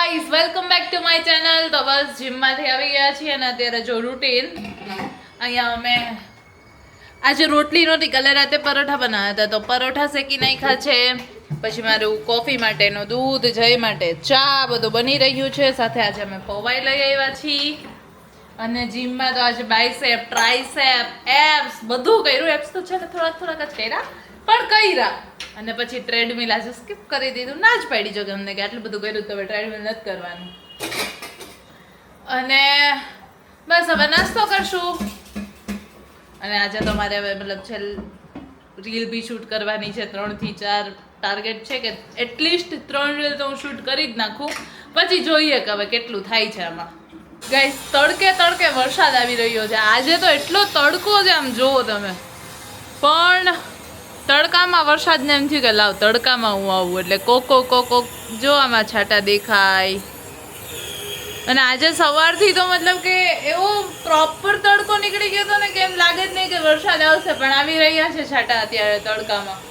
Guys welcome back to my channel. તો બસ જીમમાંથી આવી ગયા છીએ અને અત્યારે જો રૂટીન અહીંયા અમે આજે રોટલી નહોતી, કાલે રાતે પરોઠા બનાવ્યા હતા તો પરોઠા શેકી નાખ્યા છે. પછી મારું કોફી માટેનું દૂધ, જય માટે ચા, બધું બની રહ્યું છે. સાથે આજે અમે પૌવાઈ લઈ આવ્યા છીએ અને જીમમાં તો આજે બાયસેપ, ટ્રાયસેપ, એપ્સ બધું કર્યું. એપ્સ તો છે ને થોડાક જ કર્યા પણ કર્યા. અને પછી ટ્રેડમિલ આજે સ્કીપ કરી દીધું. ના જ પાડી જો કે અમને કે આટલું બધું કર્યું તો હવે ટ્રેડમિલ નથી કરવાનું. અને બસ હવે નાસ્તો કરશું. અને આજે તો મારે હવે મતલબ રીલ બી શૂટ કરવાની છે. 3 થી 4 ટાર્ગેટ છે કે એટલીસ્ટ 3 રીલ તો હું શૂટ કરી જ નાખું. પછી જોઈએ કે હવે કેટલું થાય છે આમાં. ગાઈસ તડકે વરસાદ આવી રહ્યો છે. આજે તો એટલો તડકો છે આમ જોવો તમે. પણ તડકામાં વરસાદને એમ થયું કે લાવ તડકામાં હું આવું એટલે કોક જો આમાં છાંટા દેખાય. અને આજે સવારથી તો મતલબ કે એવો પ્રોપર તડકો નીકળી ગયો હતો ને કે એમ લાગે જ નહીં કે વરસાદ આવશે, પણ આવી રહ્યા છે છાંટા અત્યારે તડકામાં.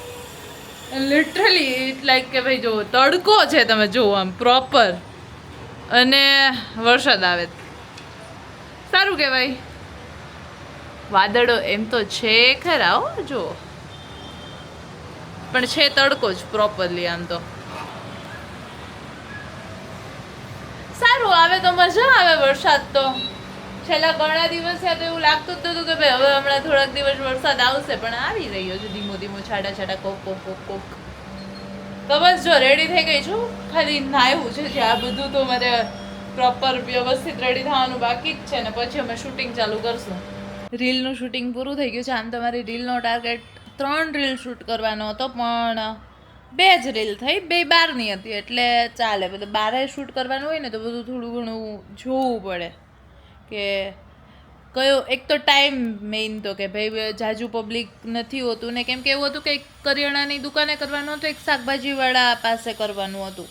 લિટરલી ઇટ લાઈક કે ભાઈ જો તડકો છે, તમે જુઓ આમ પ્રોપર અને વરસાદ આવે સારું કહેવાય. વાદળો એમ તો છે ખરા હો જો, પણ છે તડકો જ પ્રોપરલી. આમ તો સારું આવે તો મજા આવે વરસાદ તો. છેલ્લા ઘણા દિવસ તો એવું લાગતું જ હતું કે ભાઈ હવે હમણાં થોડાક દિવસ વરસાદ આવશે, પણ આવી રહ્યો છે ધીમો છાટા કોક. તો બસ જો રેડી થઈ ગઈ છું, ખાલી નાહવું છે. જે આ બધું તો મારે પ્રોપર વ્યવસ્થિત રેડી થવાનું બાકી જ છે ને પછી અમે શૂટિંગ ચાલુ કરશું. રીલનું શૂટિંગ પૂરું થઈ ગયું છે. આમ તમારી રીલનો ટાર્ગેટ 3 રીલ શૂટ કરવાનો હતો, પણ 2 જ રીલ થઈ, 2 બહારની હતી એટલે ચાલે. બધું બહાર શૂટ કરવાનું હોય ને તો બધું થોડું ઘણું જોવું પડે કે કયો. એક તો ટાઈમ મેઇન તો કે ભાઈ જાજુ પબ્લિક નથી હોતું ને, કેમ કે એવું હતું કે એક કરિયાણાની દુકાને કરવાનું હતું, એક શાકભાજીવાળા પાસે કરવાનું હતું.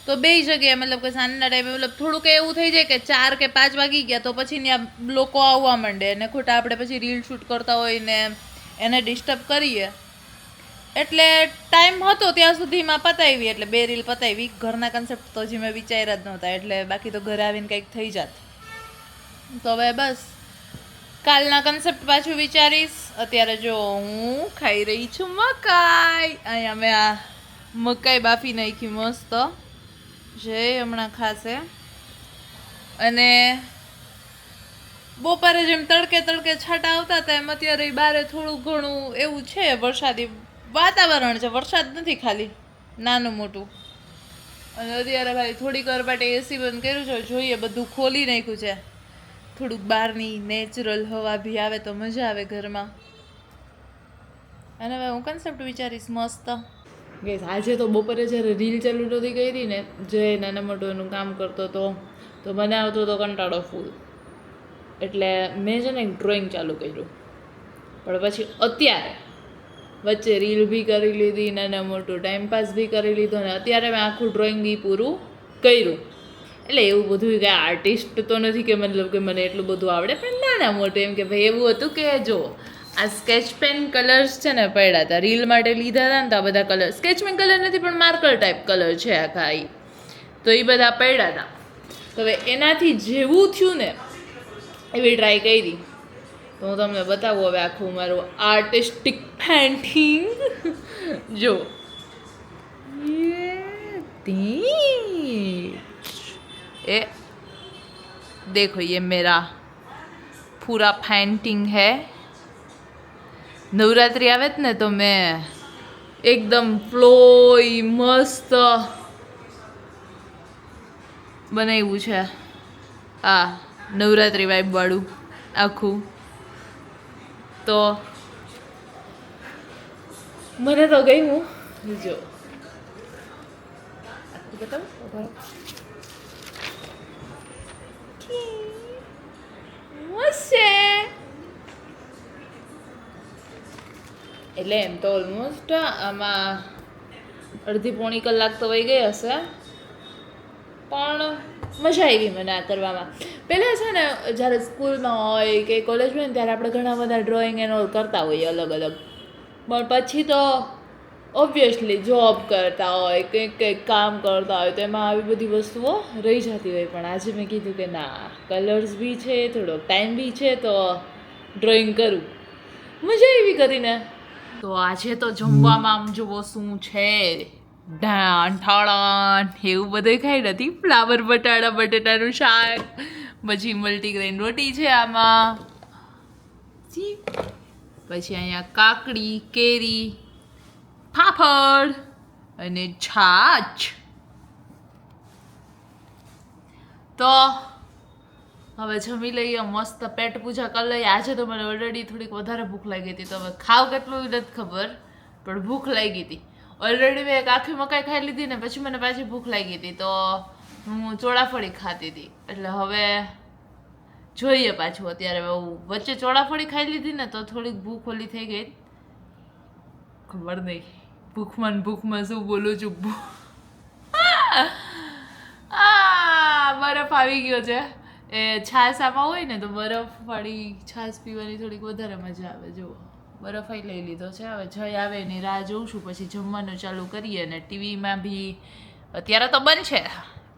તો 2 જગ્યાએ મતલબ કે સાંજના ટાઈમે મતલબ થોડુંક એવું થઈ જાય કે 4 કે 5 વાગી ગયા તો પછી ત્યાં લોકો આવવા માંડે અને ખોટા આપણે પછી રીલ શૂટ કરતા હોય ને એને ડિસ્ટર્બ કરીએ. એટલે ટાઈમ હતો ત્યાં સુધીમાં પતાવી, એટલે 2 રીલ પતાવી. ઘરના કન્સેપ્ટ તો હજી મેં વિચાર્યા જ નહોતા, એટલે બાકી તો ઘરે આવીને કંઈક થઈ જાત. તો હવે બસ કાલના કન્સેપ્ટ પાછું વિચારીશ. અત્યારે જો હું ખાઈ રહી છું મકાઈ. અહીંયા મેં આ મકાઈ બાફી નાખી મસ્ત, જે હમણાં ખાશે. અને બપોરે જેમ તડકે છાંટા આવતા હતા એમ અત્યારે બારે થોડું ઘણું એવું છે, વરસાદી વાતાવરણ છે. વરસાદ નથી, ખાલી નાનું મોટું. અને અત્યારે ભાઈ થોડીક વાર માટે એસી બંધ કર્યું છે, જોઈએ બધું ખોલી નાખ્યું છે. થોડુંક બહારની નેચરલ હવા બી આવે તો મજા આવે ઘરમાં. અને હવે હું કન્સેપ્ટ વિચારીશ મસ્ત. ગેસ આજે તો બપોરે જ્યારે રીલ ચાલુ નહોતી કરી ને, જે નાના મોટું કામ કરતો હતો તો મને આવતો હતો કંટાળો ફૂલ. એટલે મેં છે ને એક ડ્રોઈંગ ચાલુ કર્યું, પણ પછી અત્યારે વચ્ચે રીલ બી કરી લીધી, નાના મોટું ટાઈમપાસ બી કરી લીધો ને અત્યારે મેં આખું ડ્રોઈંગ બી પૂરું કર્યું. એટલે એવું બધું કે આર્ટિસ્ટ તો નથી કે મતલબ કે મને એટલું બધું આવડે, પણ નાના મોટું એમ કે ભાઈ એવું હતું કે જો આ સ્કેચ પેન કલર્સ છે ને પડ્યા હતા, રીલ માટે લીધા હતા ને તો આ બધા કલર સ્કેચ પેન કલર નથી પણ માર્કર ટાઈપ કલર છે આખા એ, તો એ બધા પડ્યા હતા. તો હવે એનાથી જેવું થયું ને એવી ટ્રાય કરી. તો હું તમને બતાવું હવે આખું મારું આર્ટિસ્ટિક પેઇન્ટિંગ. જો ये देखो ये मेरा पूरा पेंटिंग है. નવરાત્રિ આવે જ ને તો મેં એકદમ ફ્લોઈ મસ્ત બનાવ્યું છે. આ નવરાત્રિ વાઇબ વાળું આખું. તો મને તો ગયું. જો બતાવું એટલે એમ તો ઓલમોસ્ટ આમાં અડધી પોણી કલાક તો વહી ગઈ હશે, પણ મજા આવી મને આ કરવામાં. પહેલાં છે ને જ્યારે સ્કૂલમાં હોય કે કોલેજમાં હોય ને ત્યારે આપણે ઘણા બધા ડ્રોઈંગ એન્ડ ઓલ કરતા હોઈએ અલગ અલગ, પણ પછી તો ઓબ્વિયસલી જોબ કરતા હોય કંઈક કામ કરતા હોય તો એમાં આવી બધી વસ્તુઓ રહી જતી હોય, પણ આજે મેં કીધું કે ના, કલર્સ બી છે, થોડોક ટાઈમ બી છે, તો ડ્રોઈંગ કરું. મજા એવી કરીને. તો આજે તો જમવામાં આમ જુઓ શું છે, ઢાણ ઠાળણ એવું બધું ખાઈ નથી. ફ્લાવર બટાટાનું શાક, પછી મલ્ટીગ્રેન રોટી છે આમાં, પછી અહીંયા કાકડી, કેરી, પાપડ અને છાછ. તો હવે જમી લઈએ, મસ્ત પેટ પૂજા કરી લઈએ. આજે તો મને ઓલરેડી થોડીક વધારે ભૂખ લાગી હતી, તો હવે ખાવ કેટલું નથી ખબર, પણ ભૂખ લાગી હતી. ઓલરેડી મેં એક આખી મકાઈ ખાઈ લીધી ને પછી મને પાછી ભૂખ લાગી હતી, તો હું ચોળાફળી ખાતી હતી. એટલે હવે જોઈએ પાછું. અત્યારે વચ્ચે ચોળાફળી ખાઈ લીધી ને તો થોડીક ભૂખ ઓલી થઈ ગઈ. ખબર નહીં ભૂખમાં શું બોલું છું. બરફ આવી ગયો છે. એ છાશ આમાં હોય ને તો બરફ વાળી છાશ પીવાની થોડીક વધારે મજા આવે. જુઓ બરફ લઈ લીધો છે. હવે જય આવે એની રાહ જોઉં છું, પછી જમવાનું ચાલુ કરીએ. અને ટીવીમાં બી અત્યારે તો બંધ છે,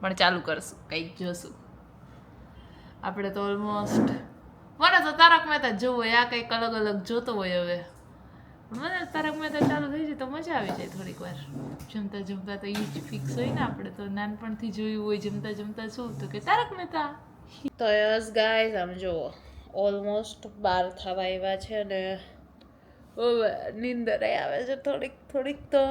પણ ચાલુ કરશું, કંઈક જોશું. આપણે તો ઓલમોસ્ટ મને તો તારક મહેતા જોવું હોય, આ કંઈક અલગ અલગ જોતો હોય. હવે મને તારક મહેતા ચાલુ થઈ જાય તો મજા આવી જાય થોડીક વાર. જમતા તો એ જ ફિક્સ હોય ને, આપણે તો નાનપણથી જોયું હોય જમતા શું તો કે તારક મહેતા. તો યસ ગાઈઝ, આમ જુઓ ઓલમોસ્ટ 12 થવા આવ્યા છે અને હવે નીંદર આવે છે થોડીક. તો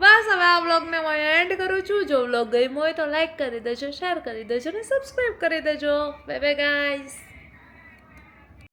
બસ હવે આ વ્લોગને હું એન્ડ કરું છું. જો વ્લોગ ગમ્યો હોય તો લાઈક કરી દેજો, શેર કરી દેજો અને સબસ્ક્રાઈબ કરી દેજો. Bye bye guys.